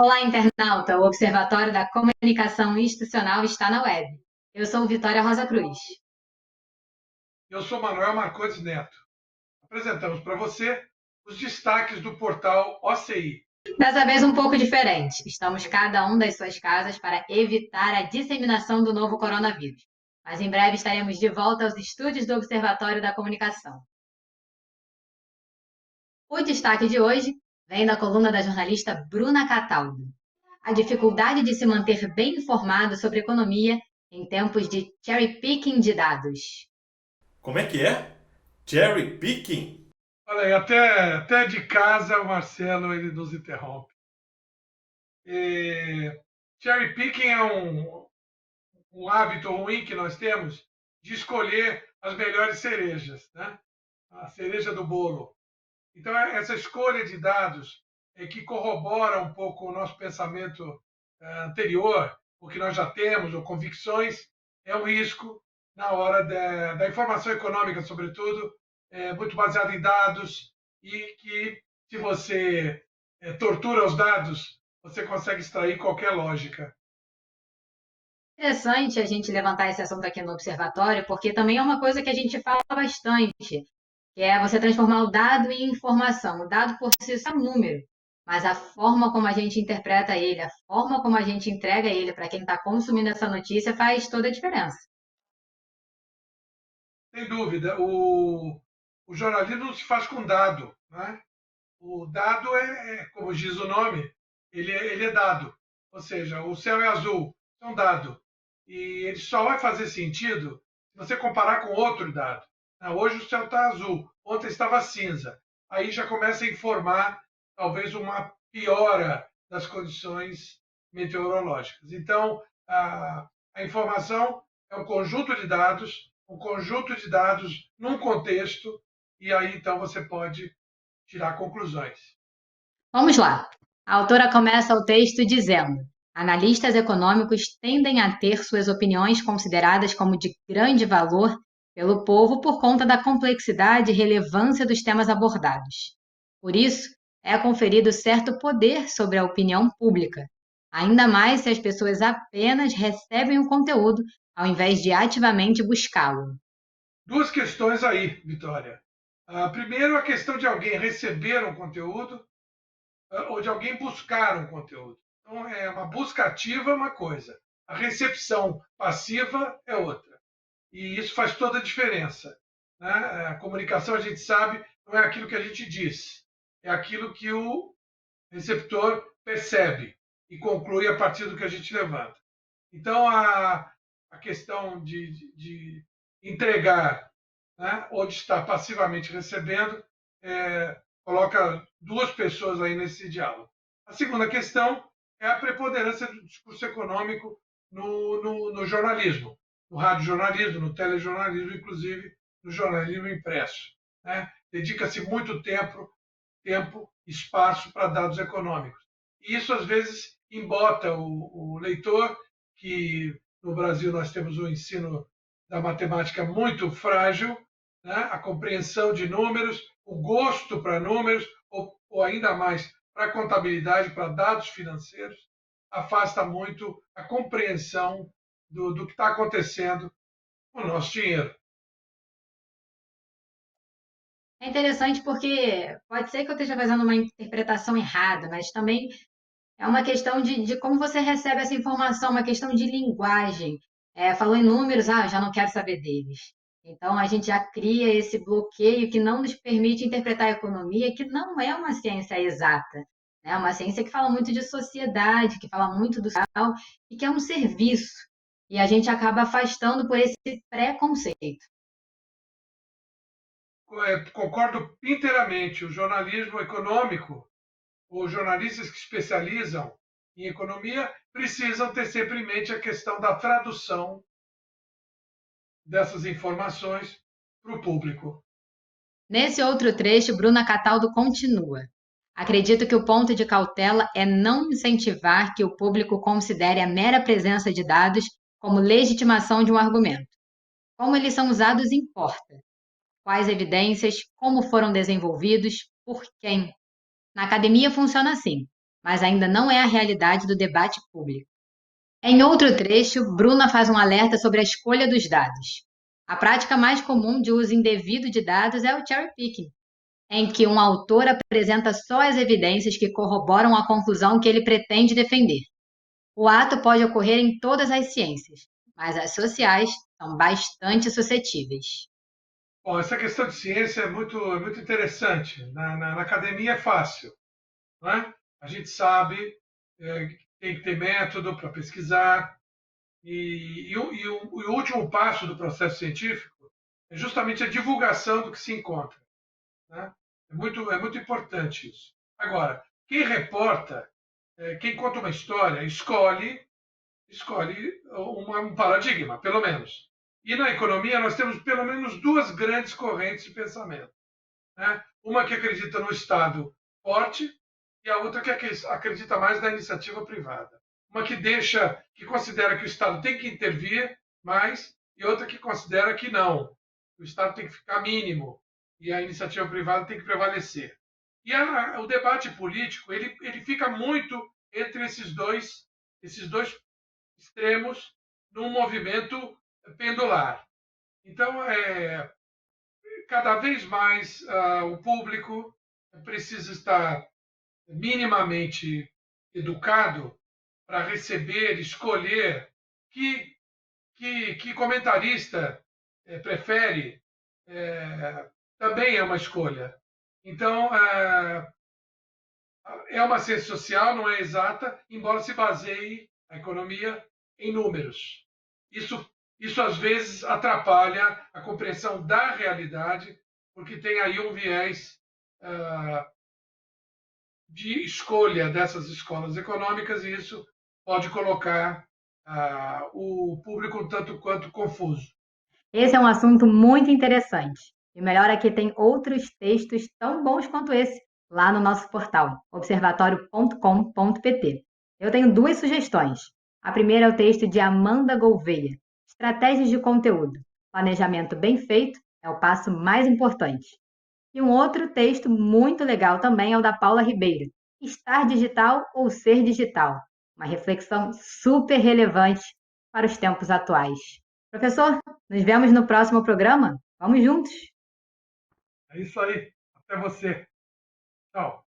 Olá, internauta! O Observatório da Comunicação Institucional está na web. Eu sou Vitória Rosa Cruz. Eu sou Manuel Marcondes Neto. Apresentamos para você os destaques do portal OCI. Dessa vez um pouco diferente. Estamos cada um das suas casas para evitar a disseminação do novo coronavírus. Mas em breve estaremos de volta aos estúdios do Observatório da Comunicação. O destaque de hoje vem da coluna da jornalista Bruna Cataldo. A dificuldade de se manter bem informado sobre economia em tempos de cherry picking de dados. Como é que é? Cherry picking? Olha aí, até de casa o Marcelo ele nos interrompe. Cherry picking é um hábito ruim que nós temos de escolher as melhores cerejas, né? A cereja do bolo. Então, essa escolha de dados é que corrobora um pouco o nosso pensamento anterior, o que nós já temos, ou convicções, é um risco na hora da informação econômica, sobretudo, muito baseada em dados, e que, se você tortura os dados, você consegue extrair qualquer lógica. Interessante a gente levantar esse assunto aqui no observatório, porque também é uma coisa que a gente fala bastante, que é você transformar o dado em informação. O dado por si só é um número, mas a forma como a gente interpreta ele, a forma como a gente entrega ele para quem está consumindo essa notícia faz toda a diferença. Sem dúvida, o jornalismo não se faz com dado, né? O dado como diz o nome, ele é dado. Ou seja, o céu é azul, é um dado. E ele só vai fazer sentido se você comparar com outro dado. Hoje o céu está azul, ontem estava cinza. Aí já começa a informar talvez uma piora das condições meteorológicas. Então, a informação é um conjunto de dados num contexto, e aí então você pode tirar conclusões. Vamos lá. A autora começa o texto dizendo: analistas econômicos tendem a ter suas opiniões consideradas como de grande valor pelo povo por conta da complexidade e relevância dos temas abordados. Por isso, é conferido certo poder sobre a opinião pública, ainda mais se as pessoas apenas recebem o conteúdo ao invés de ativamente buscá-lo. Duas questões aí, Vitória. Primeiro, a questão de alguém receber um conteúdo ou de alguém buscar um conteúdo. Então, uma busca ativa é uma coisa, a recepção passiva é outra. E isso faz toda a diferença, né? A comunicação, a gente sabe, não é aquilo que a gente diz, é aquilo que o receptor percebe e conclui a partir do que a gente levanta. Então, a questão de entregar, né, ou de estar passivamente recebendo, coloca duas pessoas aí nesse diálogo. A segunda questão é a preponderância do discurso econômico no jornalismo, no radiojornalismo, no telejornalismo, inclusive no jornalismo impresso, né? Dedica-se muito tempo, espaço para dados econômicos. E isso, às vezes, embota o leitor, que no Brasil nós temos um ensino da matemática muito frágil, né? A compreensão de números, o gosto para números, ou ainda mais para contabilidade, para dados financeiros, afasta muito a compreensão do que está acontecendo com o nosso dinheiro. É interessante porque pode ser que eu esteja fazendo uma interpretação errada, mas também é uma questão de como você recebe essa informação, uma questão de linguagem. Falou em números, já não quero saber deles. Então, a gente já cria esse bloqueio que não nos permite interpretar a economia, que não é uma ciência exata. É uma ciência que fala muito de sociedade, que fala muito do social e que é um serviço. E a gente acaba afastando por esse preconceito. Concordo inteiramente. O jornalismo econômico, os jornalistas que especializam em economia, precisam ter sempre em mente a questão da tradução dessas informações para o público. Nesse outro trecho, Bruna Cataldo continua: acredito que o ponto de cautela é não incentivar que o público considere a mera presença de dados como legitimação de um argumento. Como eles são usados importa. Quais evidências, como foram desenvolvidos, por quem. Na academia funciona assim. mas ainda não é a realidade do debate público. Em outro trecho, Bruna faz um alerta sobre a escolha dos dados. A prática mais comum de uso indevido de dados é o cherry picking, em que um autor apresenta só as evidências que corroboram a conclusão que ele pretende defender. O ato pode ocorrer em todas as ciências, mas as sociais são bastante suscetíveis. Bom, essa questão de ciência é muito interessante. Na academia é fácil, não é? A gente sabe que tem que ter método para pesquisar, e o último passo do processo científico é justamente a divulgação do que se encontra. Né? É muito importante isso. Agora, quem reporta, quem conta uma história, escolhe um paradigma, pelo menos. E na economia nós temos pelo menos duas grandes correntes de pensamento. Né? Uma que acredita no Estado forte e a outra que acredita mais na iniciativa privada. Uma que considera que o Estado tem que intervir mais e outra que considera que não. O Estado tem que ficar mínimo e a iniciativa privada tem que prevalecer. E o debate político ele fica muito entre esses dois extremos num movimento pendular. Então, cada vez mais o público precisa estar minimamente educado para receber, escolher que comentarista prefere, também é uma escolha. Então, é uma ciência social, não é exata, embora se baseie a economia em números. Isso às vezes atrapalha a compreensão da realidade, porque tem aí um viés de escolha dessas escolas econômicas e isso pode colocar o público um tanto quanto confuso. Esse é um assunto muito interessante. E o melhor é que tem outros textos tão bons quanto esse lá no nosso portal, observatório.com.pt. Eu tenho duas sugestões. A primeira é o texto de Amanda Gouveia, Estratégias de Conteúdo. Planejamento bem feito é o passo mais importante. E um outro texto muito legal também é o da Paula Ribeiro, Estar Digital ou Ser Digital. Uma reflexão super relevante para os tempos atuais. Professor, nos vemos no próximo programa? Vamos juntos! É isso aí. Até você. Tchau.